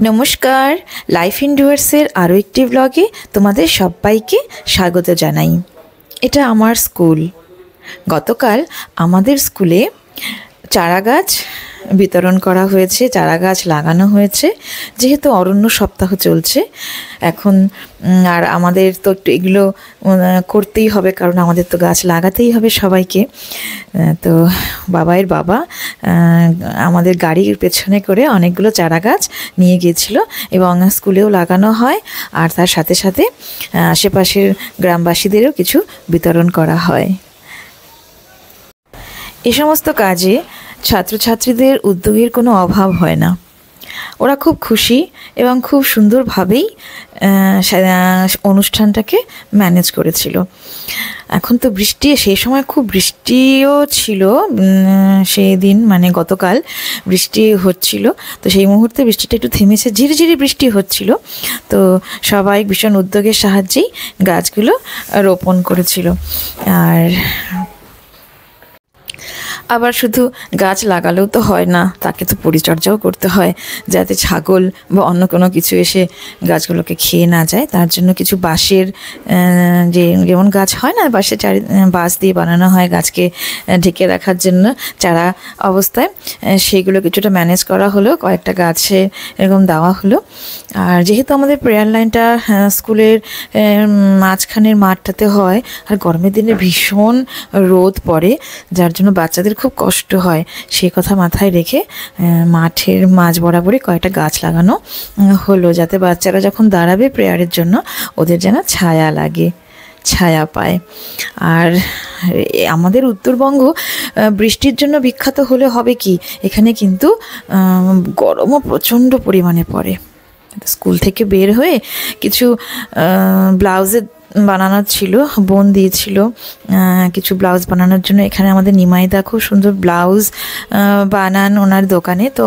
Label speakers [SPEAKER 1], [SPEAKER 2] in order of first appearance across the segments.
[SPEAKER 1] নমস্কার, লাইফ ইনডোয়ার্সের আরও একটি ব্লগে তোমাদের সবাইকে স্বাগত জানাই। এটা আমার স্কুল। গতকাল আমাদের স্কুলে চারাগাছ বিতরণ করা হয়েছে, চারাগাছ লাগানো হয়েছে। যেহেতু অরণ্য সপ্তাহ চলছে এখন, আর আমাদের তো একটু এগুলো করতেই হবে, কারণ আমাদের তো গাছ লাগাতেই হবে সবাইকে। তো বাবাইয়ের বাবা আমাদের গাড়ির পেছনে করে অনেকগুলো চারাগাছ নিয়ে গিয়েছিল এবং স্কুলেও লাগানো হয়, আর তার সাথে সাথে আশেপাশের গ্রামবাসীদেরও কিছু বিতরণ করা হয়। এ সমস্ত কাজে ছাত্রছাত্রীদের উদ্যোগের কোনো অভাব হয় না। ওরা খুব খুশি এবং খুব সুন্দরভাবেই অনুষ্ঠানটাকে ম্যানেজ করেছিল। এখন তো বৃষ্টি, সেই সময় খুব বৃষ্টিও ছিল, সেই দিন মানে গতকাল বৃষ্টি হচ্ছিল। তো সেই মুহূর্তে বৃষ্টিটা একটু থেমেছে, ঝিরিঝিরি বৃষ্টি হচ্ছিল। তো সবাই ভীষণ উদ্যোগের সাহায্যেই গাছগুলো রোপণ করেছিল। আবার শুধু গাছ লাগালেও তো হয় না, তাকে তো পরিচর্যাও করতে হয়, যাতে ছাগল বা অন্য কোনো কিছু এসে গাছগুলোকে খেয়ে না যায়। তার জন্য কিছু বাঁশের যেমন গাছ হয় না, বাঁশ দিয়ে বানানো হয় গাছকে ঢেকে রাখার জন্য চারা অবস্থায়, সেইগুলো কিছুটা ম্যানেজ করা হলো, কয়েকটা গাছে এরকম দেওয়া হলো। আর যেহেতু আমাদের প্রেয়ার লাইনটা স্কুলের মাঝখানের মাঠটাতে হয়, আর গরমের দিনে ভীষণ রোদ পড়ে, যার জন্য বাচ্চাদের খুব কষ্ট হয়, সেই কথা মাথায় রেখে মাঠের মাঝ বরাবরই কয়েকটা গাছ লাগানো হলো, যাতে বাচ্চারা যখন দাঁড়াবে প্রেয়ারের জন্য ওদের যেন ছায়া লাগে, ছায়া পায়। আর আমাদের উত্তরবঙ্গ বৃষ্টির জন্য বিখ্যাত হলে হবে কি, এখানে কিন্তু গরমও প্রচণ্ড পরিমাণে পড়ে। স্কুল থেকে বের হয়ে কিছু ব্লাউজের বানানোর ছিল, বোন দিয়েছিল কিছু ব্লাউজ বানানোর জন্য। এখানে আমাদের নিমাইদা খুব সুন্দর ব্লাউজ বানান ওনার দোকানে। তো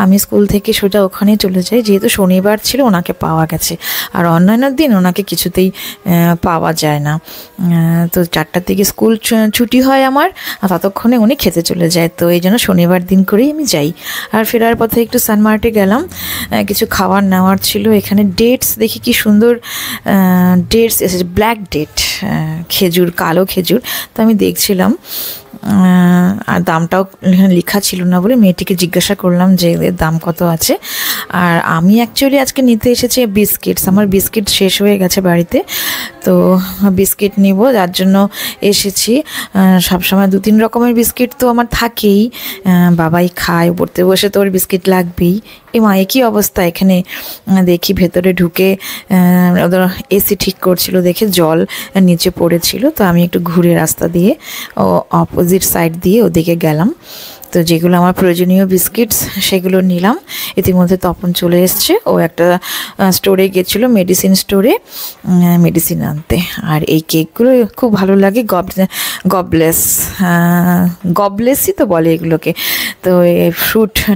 [SPEAKER 1] আমি স্কুল থেকে সোজা ওখানে চলে যাই, যেহেতু শনিবার ছিল ওনাকে পাওয়া গেছে, আর অন্যান্য দিন ওনাকে কিছুতেই পাওয়া যায় না। তো 4টার দিকে স্কুল ছুটি হয় আমার, আর ততক্ষণে উনি খেতে চলে যায়। তো এই জন্য শনিবার দিন করেই আমি যাই। আর ফেরার পথে একটু সানমার্টে গেলাম, কিছু খাবার নেওয়ার ছিল। এখানে ডেটস দেখি কি সুন্দর ডেটস এসেছে, ব্ল্যাক ডেট, খেজুর, কালো খেজুর। তো আমি দেখছিলাম, আর দামটাও লেখা ছিল না বলে মেয়েটিকে জিজ্ঞাসা করলাম যে এর দাম কত আছে। আর আমি অ্যাকচুয়ালি আজকে নিতে এসেছি বিস্কিটস, আমার বিস্কিট শেষ হয়ে গেছে বাড়িতে, তো বিস্কিট নিব, যার জন্য এসেছি। সবসময় 2-3 রকমের বিস্কিট তো আমার থাকেই, বাবাই খায়, পড়তে বসে তো ওর বিস্কিট লাগবেই। একই অবস্থা এখানে দেখি, ভেতরে ঢুকে ওদের এসি ঠিক করছিল দেখে জল নিচে পড়েছিল। তো আমি একটু ঘুরে রাস্তা দিয়ে অপোজিট সাইড দিয়ে ওদিকে গেলাম। তো যেগুলো আমার প্রয়োজনীয় বিস্কিটস সেগুলো নিলাম। ইতিমধ্যে তপন চলে এসছে, ও একটা স্টোরে গেছিলো, মেডিসিন স্টোরে মেডিসিন আনতে। আর এই কেকগুলো খুব ভালো লাগে, গবলেসই তো বলে এগুলোকে। তো এই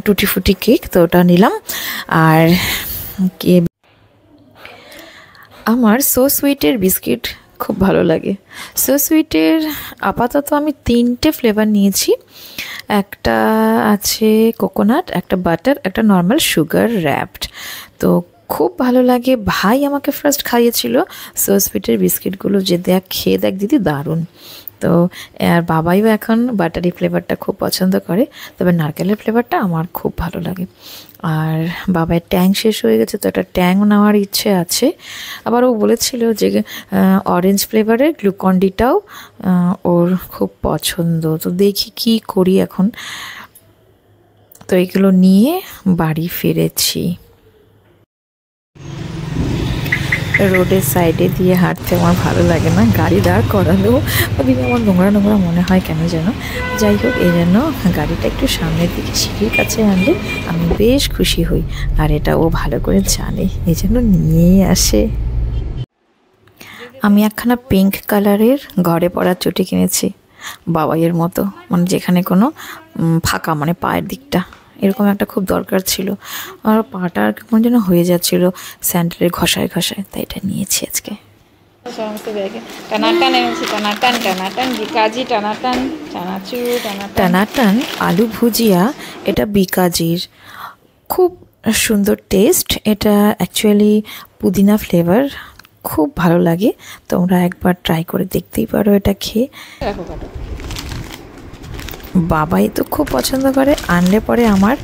[SPEAKER 1] টুটি ফুটি কেক, তো ওটা নিলাম। আর কি, আমার সো সুইটের বিস্কিট খুব ভালো লাগে। সো সুইটের আপাতত আমি 3টে ফ্লেভার নিয়েছি, একটা আছে কোকোনাট, একটা বাটার, একটা নর্মাল সুগার র্যাপড। তো খুব ভালো লাগে। ভাই আমাকে ফার্স্ট খাইয়েছিল সো সুইটের বিস্কিটগুলো, যে খেয়ে দেখ দিদি, দারুণ। তো আর বাবাইও এখন বাটারি ফ্লেভারটা খুব পছন্দ করে, তবে নারকেলের ফ্লেভারটা আমার খুব ভালো লাগে। আর বাবার ট্যাং শেষ হয়ে গেছে, তো একটা ট্যাং নেওয়ার ইচ্ছে আছে। আবার ও বলেছিল যে অরেঞ্জ ফ্লেভারের গ্লুকন্ডিটাও ওর খুব পছন্দ। তো দেখি কি করি এখন। তো এগুলো নিয়ে বাড়ি ফিরেছি। রোডের সাইডে দিয়ে হাঁটতে আমার ভালো লাগে না, গাড়ি দাঁড় করালেও ওদিকে আমার নোংরা নোংরা মনে হয় কেন যেন। যাই হোক, এই জন্য গাড়িটা একটু সামনের দিকে সিঁড়ির কাছে আনলে আমি বেশ খুশি হই, আর এটা ও ভালো করে জানে, এই জন্য নিয়েই আসে। আমি একখানা পিঙ্ক কালারের ঘরে পরার চটি কিনেছি, বাবাইয়ের মতো, মানে যেখানে কোনো ফাঁকা, মানে পায়ের দিকটা এরকম একটা খুব দরকার ছিল। আর পাটা আর কেমন যেন হয়ে যাচ্ছিল স্যান্ডেলের ঘষায় ঘষায়, তাই এটা নিয়েছি আজকে। সমস্ত ব্যাগে টানাটান এনেছি, টানাটান টানাটান বিকাজি, টানাটান চানাচুর, টানাটান আলু ভুজিয়া। এটা বিকাজির, খুব সুন্দর টেস্ট। এটা অ্যাকচুয়ালি পুদিনা ফ্লেভার, খুব ভালো লাগে। তোমরা একবার ট্রাই করে দেখতেই পারো এটা খেয়ে। বাবাই তো খুব পছন্দ করে, আনলে পরে আমার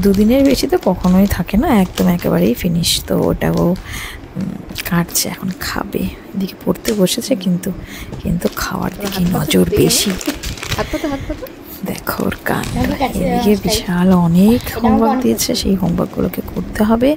[SPEAKER 1] 2 দিনের বেশি তো কখনোই থাকে না, একদম একেবারেই ফিনিশ। তো ওটাও কাটছে, এখন খাবে। এদিকে পড়তে বসেছে, কিন্তু খাওয়ার দিকে নজর বেশি। দেখো ওর কান, এদিকে বিশাল অনেক হোমওয়ার্ক দিয়েছে, সেই হোমওয়ার্কগুলোকে করতে হবে।